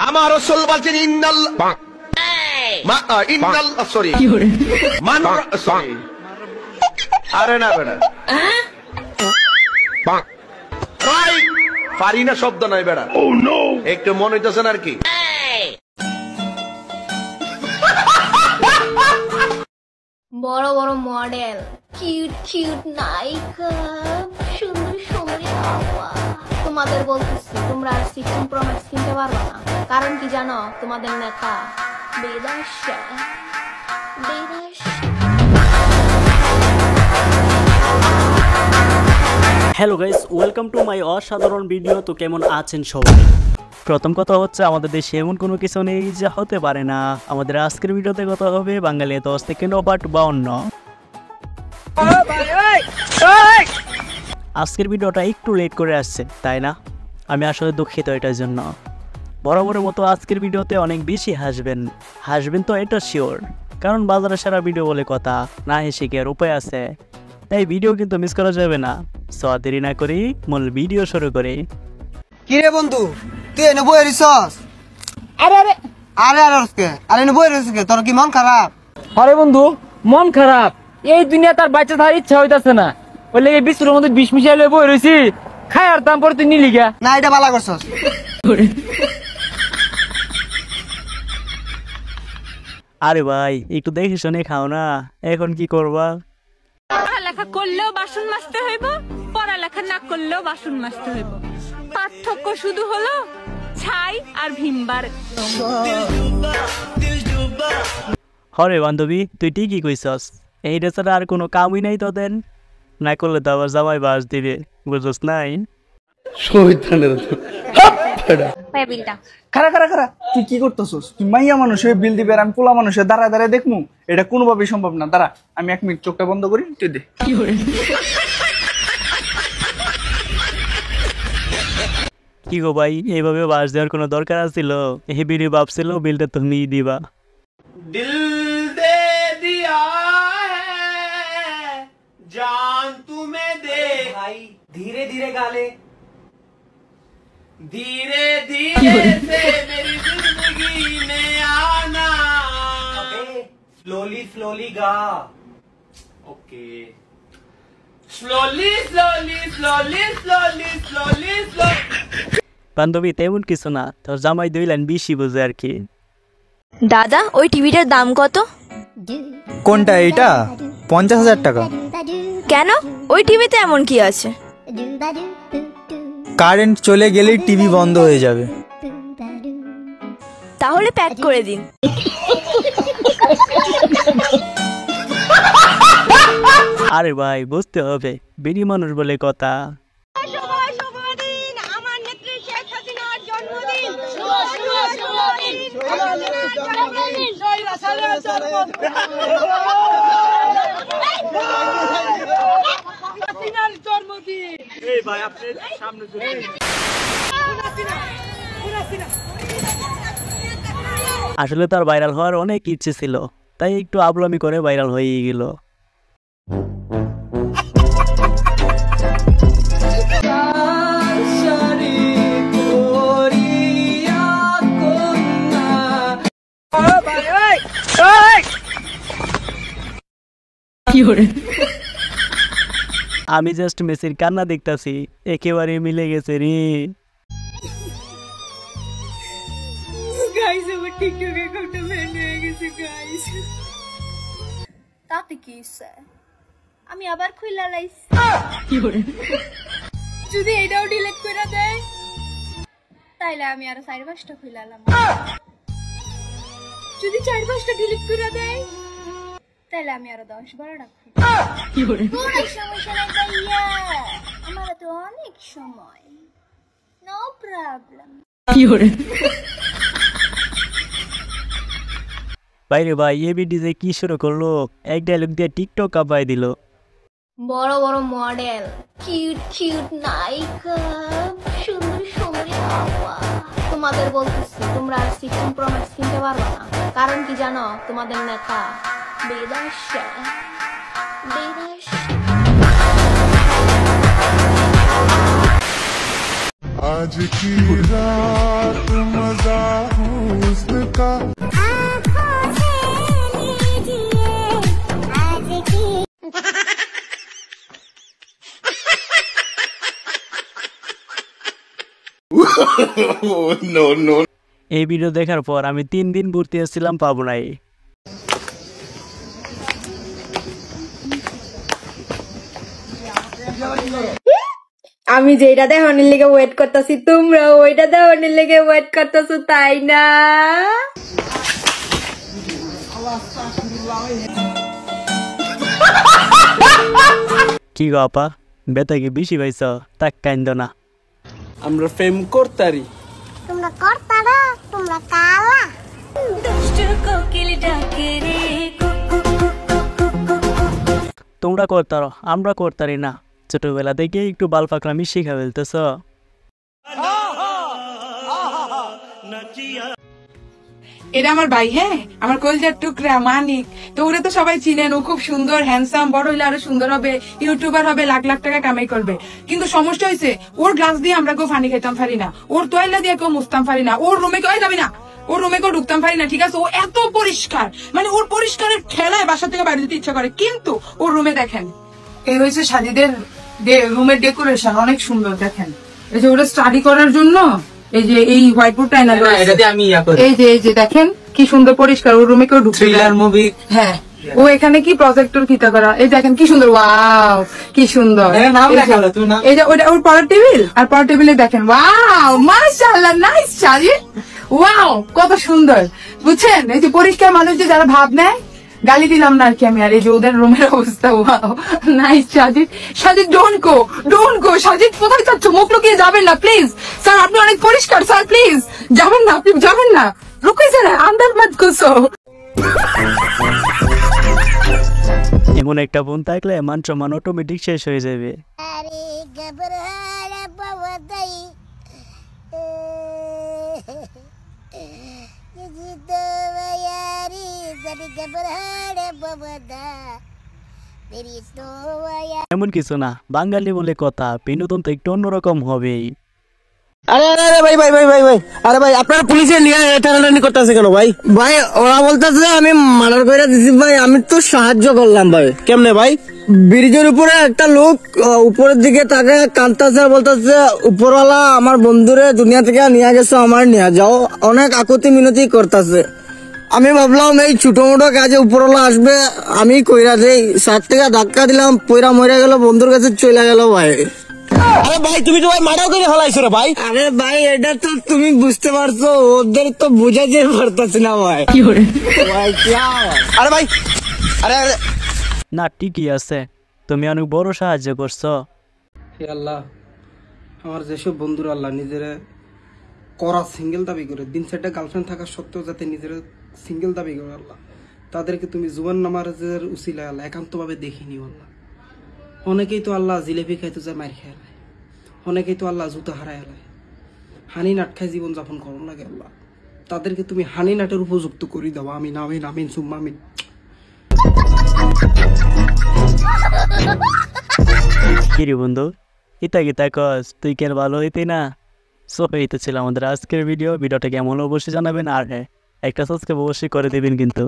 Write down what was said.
আমার রাসূল বলেন ইন্নাল সরি মান সরি আরে না বেটা রাইট ফারিনা শব্দ নাই বেটা ও নো একটু মনে হইতেছে না আর কি বড় বড় মডেল কিউট কিউট নায়িকা সুন্দর সুন্দরী বাবা তোমাদের বলতেছি তোমরা আর 16 প্রো ম্যাক্স কিনতে পারবে না কারণ কি জানো তোমাদের নেতা বেদাশা hello guys, welcome to my অসাধারণ ভিডিও। তো কেমন আছেন সবাই? প্রথম কথা হচ্ছে আমাদের দেশে এমন কোনো কিছু নেই যা হতে পারে না। আমাদের আজকের ভিডিওতে কথা হবে বাঙালি 10 সেকেন্ড পার্ট 52। আজকের ভিডিওটা একটু লেট করে আসছে, তাই না? আমি আসলে দুঃখিত এটার জন্য। বরাবরের মতো আজকের ভিডিওতে অনেক বেশি হাসবেন তো এটা শিওর, কারণ বাজারে সারা ভিডিও বলে কথা, না হেসে কি আর উপায় আছে? তাই ভিডিও কিন্তু মিস করা যাবে না। সো দেরি না করি মূল ভিডিও শুরু করি। কি রে বন্ধু, তুই এনে বই রিসস? আরে আরে আরে আরে আজকে আরে এনে বই রিসস কে? তোর কি মন খারাপ? আরে বন্ধু, মন খারাপ? এই দুনিয়া তার বাচ্চা থাকার ইচ্ছা হইতাছে না, ওই লেগে বিস্কুটের মধ্যে বিষ মিশাইলে বই রইছি, খাই আর দাম পরে তুই নিলি গা। না, এটা ভালো করছস। আরে ভাই একটু দেখে শুনে খাও না, এখন কি করবা? পড়ালেখা করলেও বাসন মাজতে হইব, পড়ালেখা না করলেও বাসন মাজতে হইব। পার্থক্য শুধু হলো ছাই আর ভিমবার। হরে বান্ধবী, তুই ঠিকই কইছস, এইটা ছাড়া আর কোনো কামই নাই তোদের। না করলে তো আবার জামাই বাস দিবে, বুঝছস নাই? খারা খারা খারা, তুই কি করতেছস? তুই মাইয়া মানুষ হয়ে বিল দিবে আর আমি পোলা মানুষ হয়ে দাঁড়ায় দাঁড়ায় দেখমু? এটা কোনোভাবেই সম্ভব না। দাঁড়া, আমি 1 মিনিট চোখটা বন্ধ করি, তুই দে। কি গো ভাই, এইভাবে বাস দেওয়ার কোনো দরকার আছিল? হেবিরি ভাবছিল বিলটা তুমি দিবা। দিল দে দিয়া হ্যায় জান তুমি দে ভাই ধীরে ধীরে গালে धीरे धीरे से मेरी जिंदगी में आना स्लोली स्लोली गा okay slowly slowly slowly slowly slowly বান্ধবী তেমন কিছু না, তোর জামাই 2 লাইন বেশি বুঝে আর কি। দাদা, ওই টিভিটার দাম কত? কোনটা? এইটা 50,000 টাকা। কেন? ওই টিভিতে এমন কি আছে? কারেন্ট চলে গেলেই টিভি বন্ধ হয়ে যাবে। তাহলে প্যাক করে দিন। আরে ভাই বুঝতে হবে, বেরি মানুষ বলে কথা। আসলে তার ভাইরাল হওয়ার অনেক ইচ্ছে ছিল, তাই একটু আবলামি করে ভাইরাল হয়ে গেল। আমি জাস্ট মেসির কান্না দেখতাছি, একেবারে মিলে গেছে রে। গাইস, আমার টিকটক অ্যাকাউন্টটা ব্যান হয়ে গেছে গাইস। তাতে কি হইছে? আমি আবার খুইলা লাইছি। যদি এটাও ডিলিট করে দেয় তাইলে আমি আরো 4-5টা খুইলালাম। যদি 4-5টা ডিলিট করে দেয় তাইলে আমি আরো 10-12টা খুইলাম। কোনো সমস্যা নাই ভাইয়া, আমার তো অনেক সময়, নো প্রবলেম। বাইরে ভাই এবিডি যে কি শুরু করলো, এক ডায়লগ দিয়ে টিকটক কাঁপাই দিল। বড় বড় মডেল কিউট কিউট নায়িকা সুন্দর সুন্দরী বাবা তোমাদের বলতেছি তোমরা আর 16 প্রো ম্যাক্স কিনতে পারবে না, কারণ কি জানো? তোমাদের নেতা বেদাশা। आज की रात मजा এই ভিডিও দেখার পর আমি 3 দিন ভর্তি হয়েছিলাম পাবনায়। আমি যেটা দেখানোর লেগে ওয়েট করতেছি, তোমরা ওইটা দেখানোর লেগে ওয়েট করতেছো, তাই না? কি গো আপা, বেতা কি বেশি পাইছ? তাক কাইন্দ না। আমরা প্রেম করতারি। তোমরা করতারা, তোমরা কালা। তোমরা করতারো, আমরা করতারি না। ছোটবেলা থেকে একটু বাল পাকলামি শিখা ফেলতেছ। এটা আমার ভাই, হ্যাঁ, আমার কলজার টুকরা মানিক। তো ওরা তো সবাই চিনেন, ও খুব সুন্দর, হ্যান্ডসাম, বড় হইলে আরো সুন্দর হবে, ইউটিউবার হবে, লাখ লাখ টাকা কামাই করবে। কিন্তু সমস্যা হয়েছে, ওর গ্লাস দিয়ে আমরা কেউ পানি খেতাম পারি না, ওর তোয়াইলা দিয়ে কেউ মুছতাম পারি না, ওর রুমে কেউ যাবি না, ওর রুমে কেউ ঢুকতাম পারি না, ঠিক আছে? ও এত পরিষ্কার, মানে ওর পরিষ্কারের ঠেলায় বাসা থেকে বাইরে যেতে ইচ্ছা করে। কিন্তু ওর রুমে দেখেন, এই হয়েছে সাজিদের রুমের ডেকোরেশন, অনেক সুন্দর। দেখেন, এই যে ওরা স্টাডি করার জন্য এই যে এই হোয়াইট বোর্ড টাইনা, এই যে দেখেন কি সুন্দর পরিষ্কার, ওর রুমে কেউ ঢুকতে মুভি। হ্যাঁ, ও এখানে কি প্রজেক্টর কিতা করা, এই দেখেন কি সুন্দর, ওয়াও কি সুন্দর। এই যে ওটা ওর পড়ার টেবিল, আর পড়ার টেবিলে দেখেন, ওয়াও মাশাআল্লাহ, নাইস সাজি, ওয়াও কত সুন্দর। বুঝছেন, এই যে পরিষ্কার মানুষ যে যারা ভাব নেয়, গালি দিলাম না আর কি আমি। আর এই যে ওদের রুমের অবস্থা, wow nice Sajid. Sajid don't go Sajid, কোথায় যাচ্ছ? মুখ লুকিয়ে যাবেন না প্লিজ। স্যার আপনি অনেক পরিষ্কার, স্যার প্লিজ যাবেন না, আপনি যাবেন না, রুকে যান, আন্দার মত ঘুসো। এমন একটা বোন থাকলে মান সম্মান অটোমেটিক শেষ হয়ে যাবে। এমন কিছু না, বাঙালি বলে কথা, বিনোদন তো একটু অন্যরকম হবেই। আরে আরে আরে ভাই ভাই ভাই ভাই ভাই, আরে ভাই আপনারা পুলিশে নিয়ে টানাটানি করতেছে কেন ভাই? ভাই ওরা বলতেছে আমি মার্ডার করে দিছি ভাই, আমি তো সাহায্য করলাম ভাই। কেমনে ভাই? ব্রিজের উপরে একটা লোক উপরের দিকে তাকে কাঁদতেছে, বলতেছে উপরওয়ালা আমার বন্ধুরে দুনিয়া থেকে নিয়ে গেছে, আমার নিয়ে যাও, অনেক আকুতি মিনতি করতেছে। আমি ভাবলাম এই ছোট মোটো কাজে উপরওয়ালা আসবে, আমি কইরা দেই, সাত থেকে ধাক্কা দিলাম, পয়রা মরে গেল, বন্ধুর কাছে চলে গেল ভাই। আরে ভাই তুমি তো ভাই মারাও করে হলাইছো রে ভাই। আরে ভাই এটা তো তুমি বুঝতে পারছো, ওদের তো বুঝাইতে পারতাছি না ভাই। ভাই আরে ভাই, আরে না ঠিকই আছে, তুমি অনেক বড় সাহায্য করছো। হে আল্লাহ, আমার যেসব বন্ধুরা আল্লাহ নিজেরা করা সিঙ্গেল দাবি করে, দিন সেটা গার্লফ্রেন্ড থাকা সত্ত্বেও যাতে নিজেরা সিঙ্গেল দাবি করে আল্লাহ, তাদেরকে তুমি জুবান নামাজের উসিলায় আল্লাহ একান্তভাবে দেখিনি আল্লাহ। অনেকেই তো আল্লাহ জিলেপি খাইতে যায় মার খেয়ে আলায়, অনেকেই তো আল্লাহ জুতা হারায় আলায়, হানি নাট খাই জীবনযাপন করুন লাগে আল্লাহ, তাদেরকে তুমি হানি নাটের উপযুক্ত করে দাও। আমিন আমিন আমিন সুম্মা আমিন। কিরে বন্ধু, ইতা গীতা কস, তুই কেন ভালো হইতে না? সো এই তো ছিল আমাদের আজকের ভিডিওটা কেমন অবশ্যই জানাবেন, আর হ্যাঁ একটা সাবস্ক্রাইব অবশ্যই করে দেবেন কিন্তু।